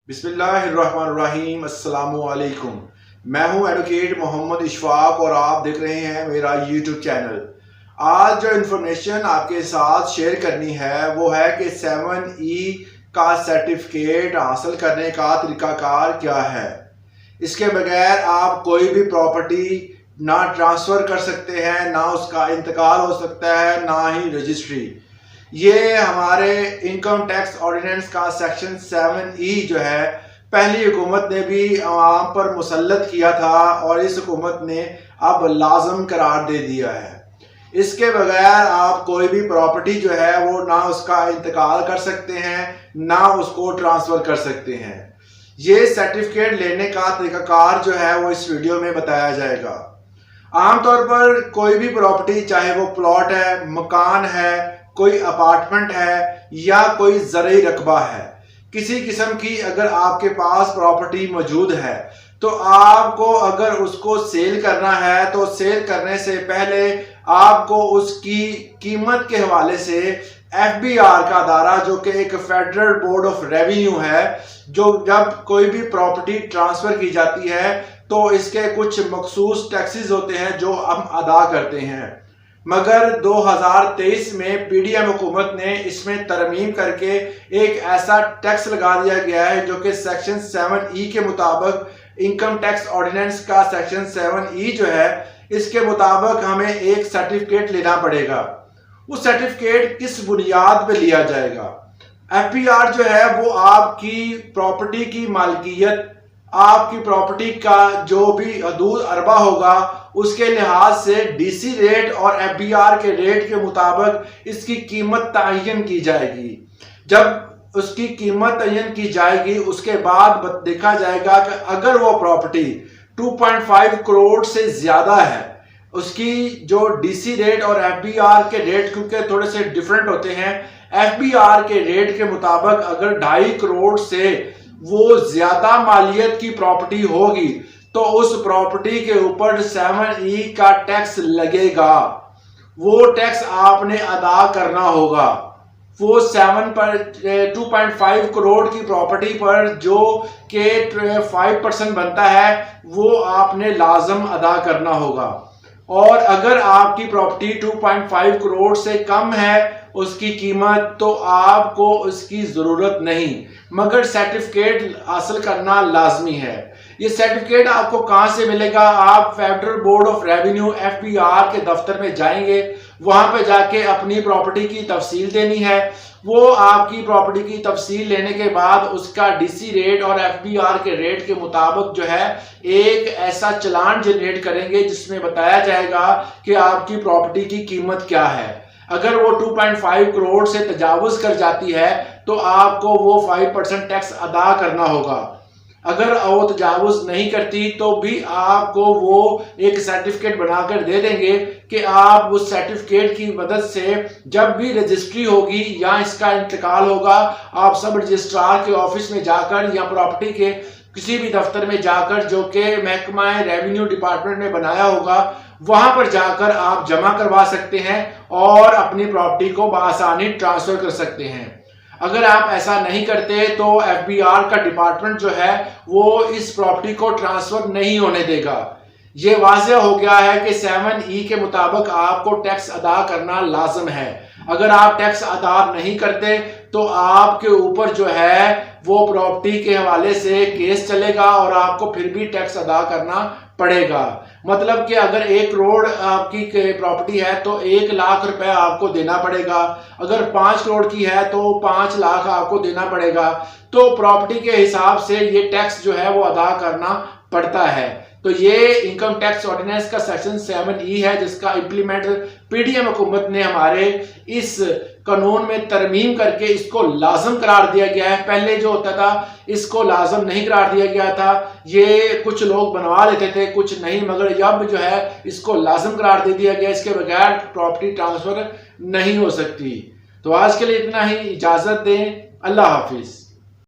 बिस्मिल्लाहिर्रहमानिर्रहीम अस्सलामुअलैकुम। मैं हूं एडवोकेट मोहम्मद इशफाक और आप देख रहे हैं मेरा यूट्यूब चैनल। आज जो इन्फॉर्मेशन आपके साथ शेयर करनी है वो है कि 7E का सर्टिफिकेट हासिल करने का तरीकाकार क्या है। इसके बगैर आप कोई भी प्रॉपर्टी ना ट्रांसफ़र कर सकते हैं, ना उसका इंतकाल हो सकता है, ना ही रजिस्ट्री। ये हमारे इनकम टैक्स ऑर्डिनेंस का सेक्शन 7E जो है पहली हुकूमत ने भी आवाम पर मुसल्लत किया था और इस हुकूमत ने अब लाजम करार दे दिया है। इसके बगैर आप कोई भी प्रॉपर्टी जो है वो ना उसका इंतकाल कर सकते हैं, ना उसको ट्रांसफ़र कर सकते हैं। ये सर्टिफिकेट लेने का तरीकाकार जो है वो इस वीडियो में बताया जाएगा। आमतौर पर कोई भी प्रॉपर्टी, चाहे वो प्लॉट है, मकान है, कोई अपार्टमेंट है या कोई ज़रई रकबा है, किसी किस्म की अगर आपके पास प्रॉपर्टी मौजूद है तो आपको अगर उसको सेल करना है तो सेल करने से पहले आपको उसकी कीमत के हवाले से FBR का अदारा, जो कि एक फेडरल बोर्ड ऑफ रेवेन्यू है, जो जब कोई भी प्रॉपर्टी ट्रांसफ़र की जाती है तो इसके कुछ मखसूस टैक्सेस होते हैं जो हम अदा करते हैं। मगर 2023 में PDM हुकूमत ने इसमें तरमीम करके एक ऐसा टैक्स लगा दिया गया है जो कि सेक्शन 7E के मुताबिक इनकम टैक्स ऑर्डिनेंस का सेक्शन 7E जो है इसके मुताबिक हमें एक सर्टिफिकेट लेना पड़ेगा। उस सर्टिफिकेट किस बुनियाद पे लिया जाएगा? FBR जो है वो आपकी प्रॉपर्टी की मालकियत, आपकी प्रॉपर्टी का जो भी हदूद अरबा होगा उसके लिहाज से DC रेट और FBR के रेट के मुताबिक इसकी कीमत तयन की जाएगी। जब उसकी कीमत तयन की जाएगी उसके बाद देखा जाएगा कि अगर वो प्रॉपर्टी 2.5 करोड़ से ज़्यादा है, उसकी जो DC रेट और FBR के रेट क्योंकि थोड़े से डिफरेंट होते हैं, FBR के रेट के मुताबिक अगर 2.5 करोड़ से वो ज़्यादा मालियत की प्रॉपर्टी होगी तो उस प्रॉपर्टी के ऊपर 7E का टैक्स लगेगा। वो टैक्स आपने अदा करना होगा। वो 2.5 करोड़ की प्रॉपर्टी पर जो के 5% बनता है वो आपने लाजम अदा करना होगा। और अगर आपकी प्रॉपर्टी 2.5 करोड़ से कम है उसकी कीमत, तो आपको उसकी ज़रूरत नहीं, मगर सर्टिफिकेट हासिल करना लाजमी है। ये सर्टिफिकेट आपको कहाँ से मिलेगा? आप federal board of revenue FBR के दफ्तर में जाएंगे, वहाँ पे जाके अपनी प्रॉपर्टी की तफसील देनी है। वो आपकी प्रॉपर्टी की तफसील लेने के बाद उसका DC रेट और FBR के रेट के मुताबिक जो है एक ऐसा चलान जनरेट करेंगे जिसमें बताया जाएगा कि आपकी प्रॉपर्टी की कीमत क्या है। अगर वो 2.5 करोड़ से तजावुज कर जाती है तो आपको वो 5% टैक्स अदा करना होगा। अगर वो तजावुज नहीं करती तो भी आपको वो एक सर्टिफिकेट बनाकर दे देंगे कि आप उस सर्टिफिकेट की मदद से जब भी रजिस्ट्री होगी या इसका इंतकाल होगा, आप सब रजिस्ट्रार के ऑफिस में जाकर या प्रॉपर्टी के किसी भी दफ्तर में जाकर जो कि महकमा रेवेन्यू डिपार्टमेंट ने बनाया होगा, वहां पर जाकर आप जमा करवा सकते हैं और अपनी प्रॉपर्टी को बआसानी ट्रांसफर कर सकते हैं। अगर आप ऐसा नहीं करते तो FBR का डिपार्टमेंट जो है वो इस प्रॉपर्टी को ट्रांसफर नहीं होने देगा। ये वाज़ेह हो गया है कि 7E के मुताबिक आपको टैक्स अदा करना लाजम है। अगर आप टैक्स अदा नहीं करते तो आपके ऊपर जो है वो प्रॉपर्टी के हवाले से केस चलेगा और आपको फिर भी टैक्स अदा करना पड़ेगा। मतलब कि अगर 1 करोड़ आपकी प्रॉपर्टी है तो 1 लाख रुपए आपको देना पड़ेगा। अगर 5 करोड़ की है तो 5 लाख आपको देना पड़ेगा। तो प्रॉपर्टी के हिसाब से ये टैक्स जो है वो अदा करना पड़ता है। तो ये इनकम टैक्स ऑर्डिनेंस का सेक्शन 7E है जिसका इम्प्लीमेंट PDM हुकूमत ने हमारे इस कानून में तरमीम करके इसको लाजम करार दिया गया है। पहले जो होता था इसको लाजम नहीं करार दिया गया था, ये कुछ लोग बनवा लेते थे कुछ नहीं, मगर अब जो है इसको लाजम करार दे दिया गया। इसके बगैर प्रॉपर्टी ट्रांसफर नहीं हो सकती। तो आज के लिए इतना ही, इजाज़त दें। अल्लाह हाफिज़।